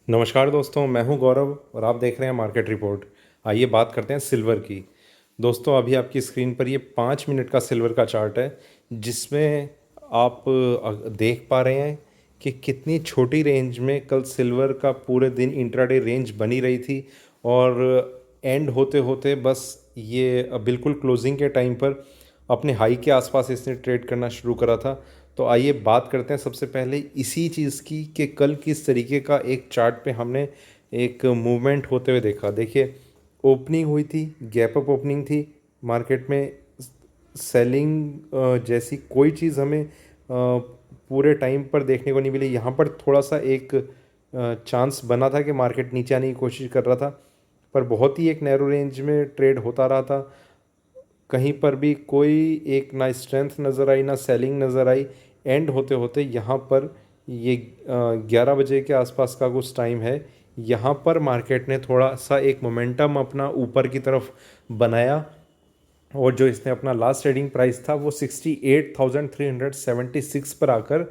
नमस्कार दोस्तों, मैं हूं गौरव और आप देख रहे हैं मार्केट रिपोर्ट। आइए बात करते हैं सिल्वर की। दोस्तों, अभी आपकी स्क्रीन पर ये 5 मिनट का सिल्वर का चार्ट है, जिसमें आप देख पा रहे हैं कि कितनी छोटी रेंज में कल सिल्वर का पूरे दिन इंट्राडे रेंज बनी रही थी और एंड होते होते बस ये बिल्कुल क्लोजिंग के टाइम पर अपने हाई के आसपास इसने ट्रेड करना शुरू करा था। तो आइए बात करते हैं सबसे पहले इसी चीज़ की कि कल किस तरीके का एक चार्ट पे हमने एक मूवमेंट होते हुए देखा। देखिए, ओपनिंग हुई थी, गैप अप ओपनिंग थी मार्केट में। सेलिंग जैसी कोई चीज़ हमें पूरे टाइम पर देखने को नहीं मिली। यहाँ पर थोड़ा सा एक चांस बना था कि मार्केट नीचे आने की कोशिश कर रहा था, पर बहुत ही एक नैरो रेंज में ट्रेड होता रहा था। कहीं पर भी कोई एक ना स्ट्रेंथ नज़र आई ना सेलिंग नज़र आई। एंड होते होते यहाँ पर ये 11 बजे के आसपास का कुछ टाइम है, यहाँ पर मार्केट ने थोड़ा सा एक मोमेंटम अपना ऊपर की तरफ बनाया और जो इसने अपना लास्ट ट्रेडिंग प्राइस था वो 68,376 पर आकर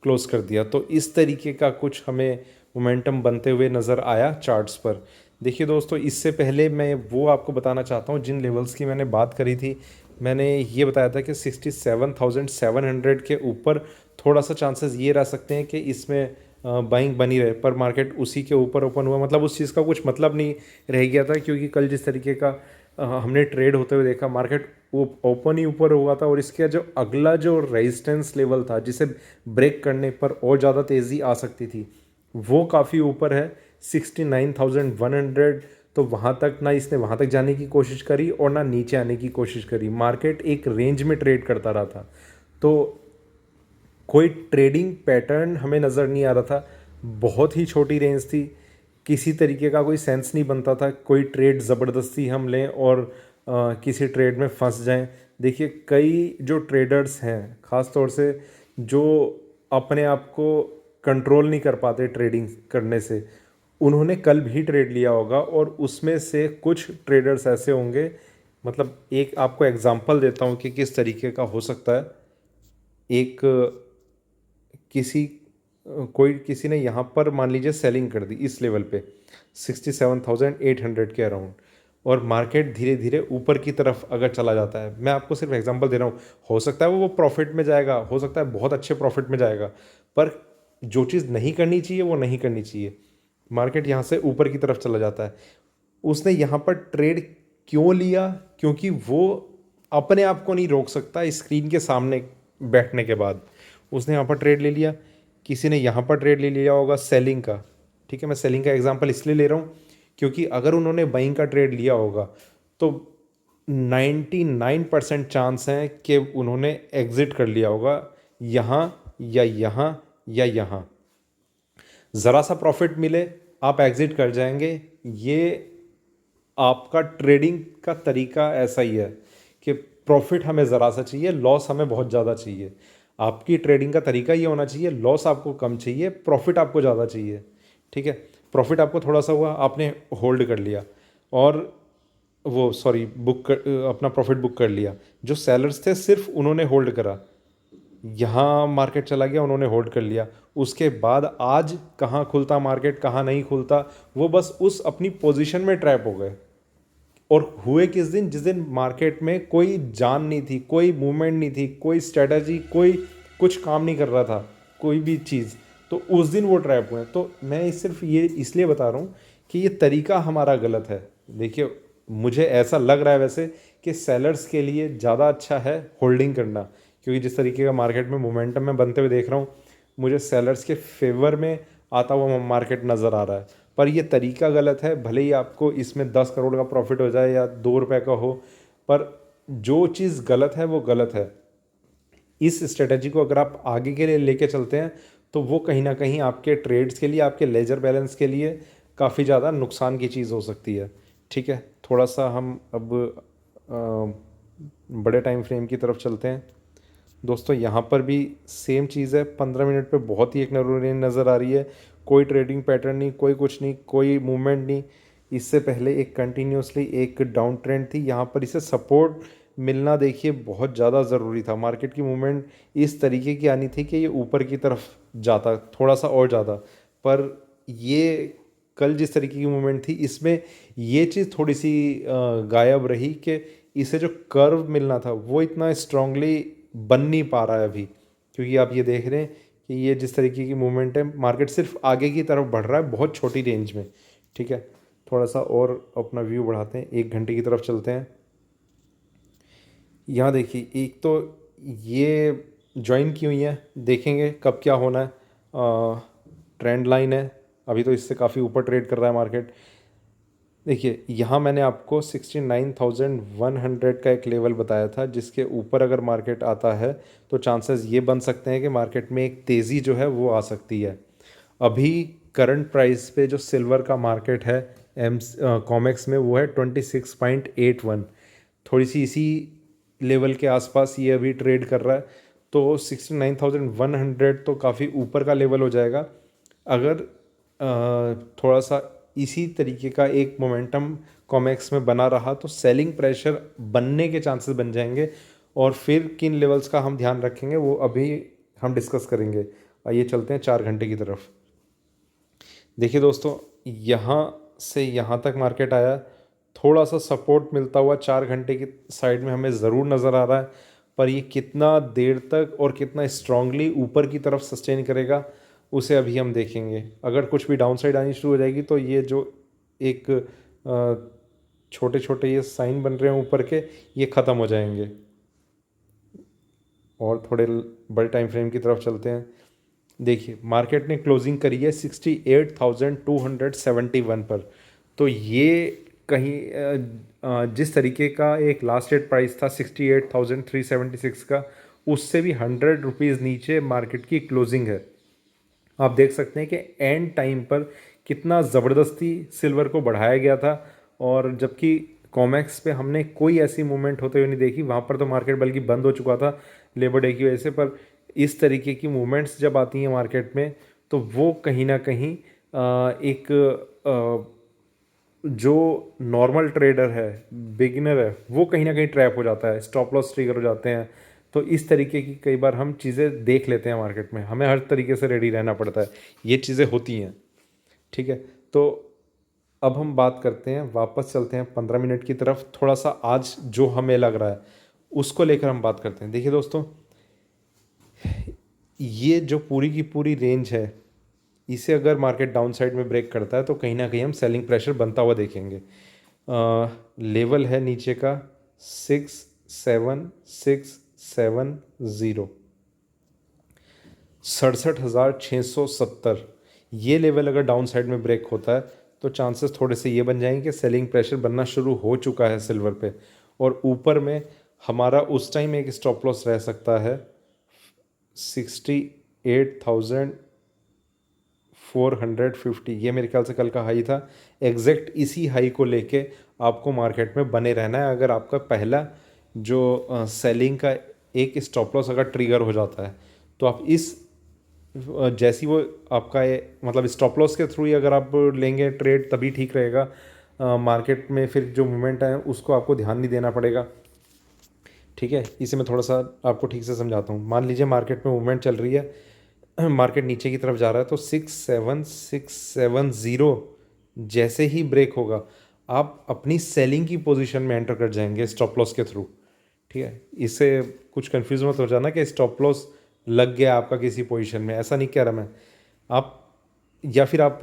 क्लोज कर दिया। तो इस तरीके का कुछ हमें मोमेंटम बनते हुए नज़र आया चार्ट्स पर। देखिए दोस्तों, इससे पहले मैं वो आपको बताना चाहता हूँ जिन लेवल्स की मैंने बात करी थी। मैंने ये बताया था कि 67,700 के ऊपर थोड़ा सा चांसेस ये रह सकते हैं कि इसमें बाइंग बनी रहे, पर मार्केट उसी के ऊपर ओपन हुआ। मतलब उस चीज़ का कुछ मतलब नहीं रह गया था, क्योंकि कल जिस तरीके का हमने ट्रेड होते हुए देखा, मार्केट वो ओपन ही ऊपर हुआ था और इसके जो अगला जो रेजिस्टेंस लेवल था जिसे ब्रेक करने पर और ज़्यादा तेज़ी आ सकती थी, वो काफ़ी ऊपर है 69,100। तो वहाँ तक ना इसने वहाँ तक जाने की कोशिश करी और ना नीचे आने की कोशिश करी। मार्केट एक रेंज में ट्रेड करता रहा था, तो कोई ट्रेडिंग पैटर्न हमें नज़र नहीं आ रहा था। बहुत ही छोटी रेंज थी, किसी तरीके का कोई सेंस नहीं बनता था कोई ट्रेड ज़बरदस्ती हम लें और किसी ट्रेड में फंस जाएं। देखिए, कई जो ट्रेडर्स हैं ख़ास तौर से जो अपने आप को कंट्रोल नहीं कर पाते ट्रेडिंग करने से, उन्होंने कल भी ट्रेड लिया होगा और उसमें से कुछ ट्रेडर्स ऐसे होंगे। मतलब एक आपको एग्जांपल देता हूँ कि किस तरीके का हो सकता है। एक किसी कोई किसी ने यहाँ पर मान लीजिए सेलिंग कर दी इस लेवल पे 67,800 के अराउंड, और मार्केट धीरे धीरे ऊपर की तरफ अगर चला जाता है, मैं आपको सिर्फ एग्जांपल दे रहा हूँ, हो सकता है वो प्रॉफिट में जाएगा, हो सकता है बहुत अच्छे प्रॉफिट में जाएगा, पर जो चीज़ नहीं करनी चाहिए वो नहीं करनी चाहिए। मार्केट यहाँ से ऊपर की तरफ चला जाता है। उसने यहाँ पर ट्रेड क्यों लिया? क्योंकि वो अपने आप को नहीं रोक सकता स्क्रीन के सामने बैठने के बाद। उसने यहाँ पर ट्रेड ले लिया। किसी ने यहाँ पर ट्रेड ले लिया होगा सेलिंग का। ठीक है, मैं सेलिंग का एग्जांपल इसलिए ले रहा हूँ क्योंकि अगर उन्होंने बाइंग का ट्रेड लिया होगा तो 99% चांस हैं कि उन्होंने एग्जिट कर लिया होगा यहाँ या यहाँ या यहाँ। ज़रा सा प्रॉफिट मिले आप एग्जिट कर जाएंगे। ये आपका ट्रेडिंग का तरीका ऐसा ही है कि प्रॉफिट हमें ज़रा सा चाहिए, लॉस हमें बहुत ज़्यादा चाहिए। आपकी ट्रेडिंग का तरीका ये होना चाहिए, लॉस आपको कम चाहिए, प्रॉफिट आपको ज़्यादा चाहिए। ठीक है, प्रॉफिट आपको थोड़ा सा हुआ, आपने होल्ड कर लिया और वो सॉरी अपना प्रॉफिट बुक कर लिया। जो सेलर्स थे सिर्फ उन्होंने होल्ड करा, यहाँ मार्केट चला गया, उन्होंने होल्ड कर लिया। उसके बाद आज कहाँ खुलता मार्केट कहाँ नहीं खुलता, वो बस उस अपनी पोजीशन में ट्रैप हो गए। और हुए किस दिन? जिस दिन मार्केट में कोई जान नहीं थी, कोई मूवमेंट नहीं थी, कोई स्ट्रेटजी, कोई कुछ काम नहीं कर रहा था, कोई भी चीज़, तो उस दिन वो ट्रैप हुए। तो मैं सिर्फ ये इसलिए बता रहा हूँ कि ये तरीका हमारा गलत है। देखिए, मुझे ऐसा लग रहा है वैसे कि सेलर्स के लिए ज़्यादा अच्छा है होल्डिंग करना, क्योंकि जिस तरीके का मार्केट में मोमेंटम मैं बनते हुए देख रहा हूँ, मुझे सेलर्स के फेवर में आता हुआ मार्केट नज़र आ रहा है। पर ये तरीका गलत है। भले ही आपको इसमें 10 करोड़ का प्रॉफिट हो जाए या 2 रुपये का हो, पर जो चीज़ गलत है वो गलत है। इस स्ट्रेटजी को अगर आप आगे के लिए लेके चलते हैं तो वो कहीं ना कहीं आपके ट्रेड्स के लिए, आपके लेजर बैलेंस के लिए काफ़ी ज़्यादा नुकसान की चीज़ हो सकती है। ठीक है, थोड़ा सा हम अब बड़े टाइम फ्रेम की तरफ चलते हैं। दोस्तों, यहाँ पर भी सेम चीज़ है। 15 मिनट पे बहुत ही एक नैरो रेंज नज़र आ रही है। कोई ट्रेडिंग पैटर्न नहीं, कोई कुछ नहीं, कोई मूवमेंट नहीं। इससे पहले एक कंटिन्यूसली एक डाउन ट्रेंड थी, यहाँ पर इसे सपोर्ट मिलना देखिए बहुत ज़्यादा ज़रूरी था। मार्केट की मूवमेंट इस तरीके की आनी थी कि ये ऊपर की तरफ जाता थोड़ा सा और ज़्यादा, पर ये कल जिस तरीके की मूवमेंट थी इसमें ये चीज़ थोड़ी सी गायब रही कि इसे जो कर्व मिलना था वो इतना स्ट्रांगली बन नहीं पा रहा है अभी, क्योंकि आप ये देख रहे हैं कि ये जिस तरीके की मूवमेंट है मार्केट सिर्फ आगे की तरफ बढ़ रहा है बहुत छोटी रेंज में। ठीक है, थोड़ा सा और अपना व्यू बढ़ाते हैं, 1 घंटे की तरफ चलते हैं। यहाँ देखिए, एक तो ये ज्वाइन की हुई है, देखेंगे कब क्या होना है। ट्रेंड लाइन है, अभी तो इससे काफ़ी ऊपर ट्रेड कर रहा है मार्केट। देखिए यहाँ मैंने आपको 69,100 का एक लेवल बताया था, जिसके ऊपर अगर मार्केट आता है तो चांसेस ये बन सकते हैं कि मार्केट में एक तेज़ी जो है वो आ सकती है। अभी करंट प्राइस पे जो सिल्वर का मार्केट है कॉमेक्स में वो है 26.81, थोड़ी सी इसी लेवल के आसपास ये अभी ट्रेड कर रहा है। तो 69,100 तो काफ़ी ऊपर का लेवल हो जाएगा। अगर थोड़ा सा इसी तरीके का एक मोमेंटम कॉमेक्स में बना रहा तो सेलिंग प्रेशर बनने के चांसेस बन जाएंगे, और फिर किन लेवल्स का हम ध्यान रखेंगे वो अभी हम डिस्कस करेंगे। आइए चलते हैं 4 घंटे की तरफ। देखिए दोस्तों, यहाँ से यहाँ तक मार्केट आया, थोड़ा सा सपोर्ट मिलता हुआ 4 घंटे की साइड में हमें ज़रूर नज़र आ रहा है, पर ये कितना देर तक और कितना स्ट्रांगली ऊपर की तरफ सस्टेन करेगा उसे अभी हम देखेंगे। अगर कुछ भी डाउन साइड आनी शुरू हो जाएगी तो ये जो एक छोटे छोटे ये साइन बन रहे हैं ऊपर के, ये ख़त्म हो जाएंगे। और थोड़े बड़े टाइम फ्रेम की तरफ चलते हैं। देखिए मार्केट ने क्लोजिंग करी है 68,271 पर। तो ये कहीं जिस तरीके का एक लास्ट डेट प्राइस था 68,376 का, उससे भी 100 रुपीज़ नीचे मार्केट की क्लोजिंग है। आप देख सकते हैं कि एंड टाइम पर कितना ज़बरदस्ती सिल्वर को बढ़ाया गया था, और जबकि कॉमेक्स पे हमने कोई ऐसी मूवमेंट होते हुए नहीं देखी। वहाँ पर तो मार्केट बल्कि बंद हो चुका था लेबर डे की वजह से। पर इस तरीके की मूवमेंट्स जब आती हैं मार्केट में तो वो कहीं ना कहीं एक जो नॉर्मल ट्रेडर है, बिगिनर है, वो कहीं ना कहीं ट्रैप हो जाता है, स्टॉप लॉस ट्रिगर हो जाते हैं। तो इस तरीके की कई बार हम चीज़ें देख लेते हैं मार्केट में, हमें हर तरीके से रेडी रहना पड़ता है, ये चीज़ें होती हैं। ठीक है, तो अब हम बात करते हैं, वापस चलते हैं 15 मिनट की तरफ। थोड़ा सा आज जो हमें लग रहा है उसको लेकर हम बात करते हैं। देखिए दोस्तों, ये जो पूरी की पूरी रेंज है, इसे अगर मार्केट डाउन साइड में ब्रेक करता है तो कहीं ना कहीं हम सेलिंग प्रेशर बनता हुआ देखेंगे। लेवल है नीचे का 67,670, 67,670। ये लेवल अगर डाउन साइड में ब्रेक होता है तो चांसेस थोड़े से ये बन जाएंगे कि सेलिंग प्रेशर बनना शुरू हो चुका है सिल्वर पे, और ऊपर में हमारा उस टाइम एक स्टॉप लॉस रह सकता है 68,450। ये मेरे ख्याल से कल का हाई था। एग्जैक्ट इसी हाई को लेके आपको मार्केट में बने रहना है। अगर आपका पहला जो सेलिंग का एक स्टॉप लॉस अगर ट्रिगर हो जाता है तो आप इस जैसी वो आपका मतलब स्टॉप लॉस के थ्रू ही अगर आप लेंगे ट्रेड तभी ठीक रहेगा। मार्केट में फिर जो मूवमेंट है उसको आपको ध्यान नहीं देना पड़ेगा। ठीक है, इसे मैं थोड़ा सा आपको ठीक से समझाता हूँ। मान लीजिए मार्केट में मूवमेंट चल रही है, मार्केट नीचे की तरफ जा रहा है, तो 67,670 जैसे ही ब्रेक होगा आप अपनी सेलिंग की पोजीशन में एंटर कर जाएंगे स्टॉप लॉस के थ्रू। ठीक है, इससे कुछ कंफ्यूज मत हो जाना कि स्टॉप लॉस लग गया आपका किसी पोजीशन में, ऐसा नहीं कह रहा मैं। आप या फिर आप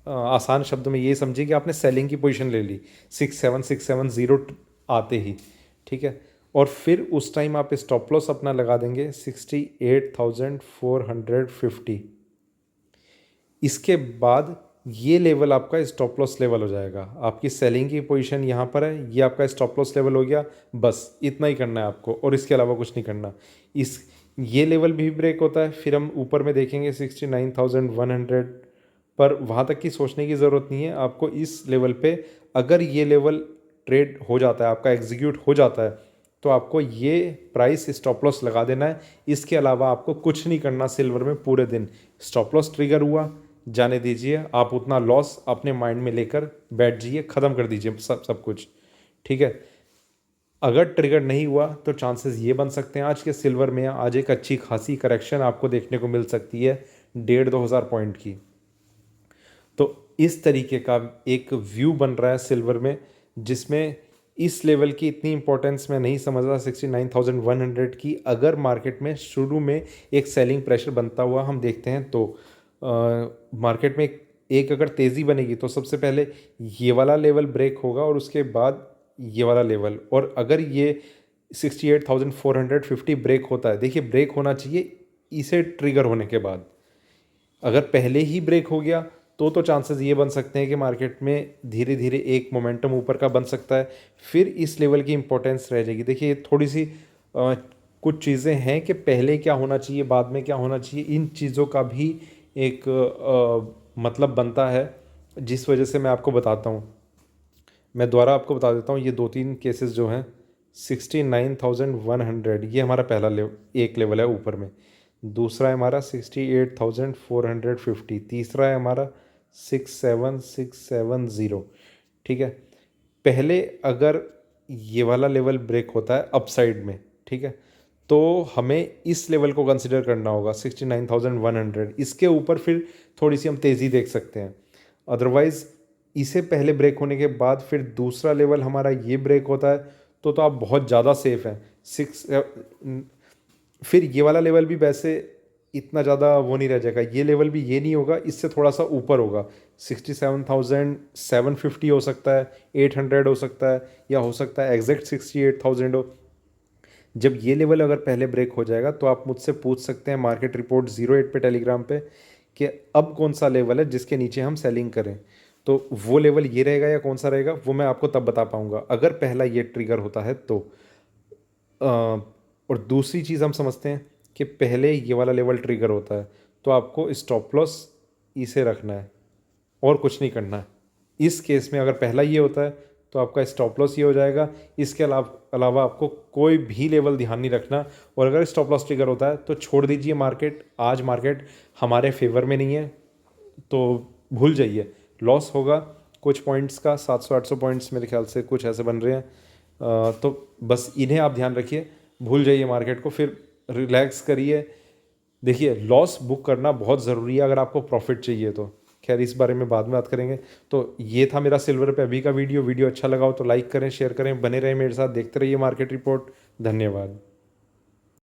आसान शब्दों में ये समझिए कि आपने सेलिंग की पोजीशन ले ली 67,670 आते ही। ठीक है, और फिर उस टाइम आप स्टॉप लॉस अपना लगा देंगे 68,450। इसके बाद ये लेवल आपका स्टॉप लॉस लेवल हो जाएगा। आपकी सेलिंग की पोजीशन यहाँ पर है, ये आपका स्टॉप लॉस लेवल हो गया। बस इतना ही करना है आपको और इसके अलावा कुछ नहीं करना। इस ये लेवल भी ब्रेक होता है फिर हम ऊपर में देखेंगे 69,100 पर। वहाँ तक की सोचने की ज़रूरत नहीं है आपको। इस लेवल पे अगर ये लेवल ट्रेड हो जाता है, आपका एग्जीक्यूट हो जाता है, तो आपको ये प्राइस स्टॉप लॉस लगा देना है। इसके अलावा आपको कुछ नहीं करना सिल्वर में पूरे दिन। स्टॉप लॉस ट्रिगर हुआ, जाने दीजिए, आप उतना लॉस अपने माइंड में लेकर बैठ जाइए, ख़त्म कर दीजिए सब कुछ। ठीक है, अगर ट्रिगर नहीं हुआ तो चांसेस ये बन सकते हैं आज के सिल्वर में आज एक अच्छी खासी करेक्शन आपको देखने को मिल सकती है 1,500-2,000 पॉइंट की। तो इस तरीके का एक व्यू बन रहा है सिल्वर में, जिसमें इस लेवल की इतनी इंपॉर्टेंस मैं नहीं समझ रहा 69,100 की। अगर मार्केट में शुरू में एक सेलिंग प्रेशर बनता हुआ हम देखते हैं तो मार्केट में एक अगर तेज़ी बनेगी तो सबसे पहले ये वाला लेवल ब्रेक होगा और उसके बाद ये वाला लेवल। और अगर ये 68,450 ब्रेक होता है, देखिए ब्रेक होना चाहिए इसे ट्रिगर होने के बाद। अगर पहले ही ब्रेक हो गया तो चांसेस ये बन सकते हैं कि मार्केट में धीरे धीरे एक मोमेंटम ऊपर का बन सकता है, फिर इस लेवल की इंपॉर्टेंस रह जाएगी। देखिए थोड़ी सी कुछ चीज़ें हैं कि पहले क्या होना चाहिए बाद में क्या होना चाहिए, इन चीज़ों का भी एक मतलब बनता है, जिस वजह से मैं आपको बताता हूँ। मैं दोबारा आपको बता देता हूँ, ये 2-3 केसेस जो हैं 69,100 ये हमारा पहला एक लेवल है ऊपर में। दूसरा है हमारा 68,450, तीसरा है हमारा 67,670। ठीक है, पहले अगर ये वाला लेवल ब्रेक होता है अपसाइड में, ठीक है, तो हमें इस लेवल को कंसिडर करना होगा 69,100। इसके ऊपर फिर थोड़ी सी हम तेज़ी देख सकते हैं। अदरवाइज़ इसे पहले ब्रेक होने के बाद फिर दूसरा लेवल हमारा ये ब्रेक होता है तो आप बहुत ज़्यादा सेफ हैं। फिर ये वाला लेवल भी वैसे इतना ज़्यादा वो नहीं रह जाएगा, ये लेवल भी ये नहीं होगा, इससे थोड़ा सा ऊपर होगा। 67,750 हो सकता है, 800 हो सकता है, या हो सकता है एग्जैक्ट 68,000 हो। जब ये लेवल अगर पहले ब्रेक हो जाएगा तो आप मुझसे पूछ सकते हैं मार्केट रिपोर्ट 08 पे टेलीग्राम पे कि अब कौन सा लेवल है जिसके नीचे हम सेलिंग करें। तो वो लेवल ये रहेगा या कौन सा रहेगा वो मैं आपको तब बता पाऊंगा अगर पहला ये ट्रिगर होता है तो। और दूसरी चीज़ हम समझते हैं कि पहले ये वाला लेवल ट्रिगर होता है तो आपको स्टॉप लॉस इसे रखना है और कुछ नहीं करना है। इस केस में अगर पहला ये होता है तो आपका स्टॉप लॉस ये हो जाएगा। इसके अलावा आपको कोई भी लेवल ध्यान नहीं रखना। और अगर स्टॉप लॉस ट्रिगर होता है तो छोड़ दीजिए मार्केट, आज मार्केट हमारे फेवर में नहीं है तो भूल जाइए। लॉस होगा कुछ पॉइंट्स का, 700-800 पॉइंट्स मेरे ख्याल से कुछ ऐसे बन रहे हैं। तो बस इन्हें आप ध्यान रखिए, भूल जाइए मार्केट को, फिर रिलैक्स करिए। देखिए लॉस बुक करना बहुत ज़रूरी है अगर आपको प्रॉफिट चाहिए तो। खैर इस बारे में बाद में बात करेंगे। तो ये था मेरा सिल्वर पे अभी का वीडियो अच्छा लगा हो तो लाइक करें, शेयर करें, बने रहें मेरे साथ, देखते रहिए मार्केट रिपोर्ट। धन्यवाद।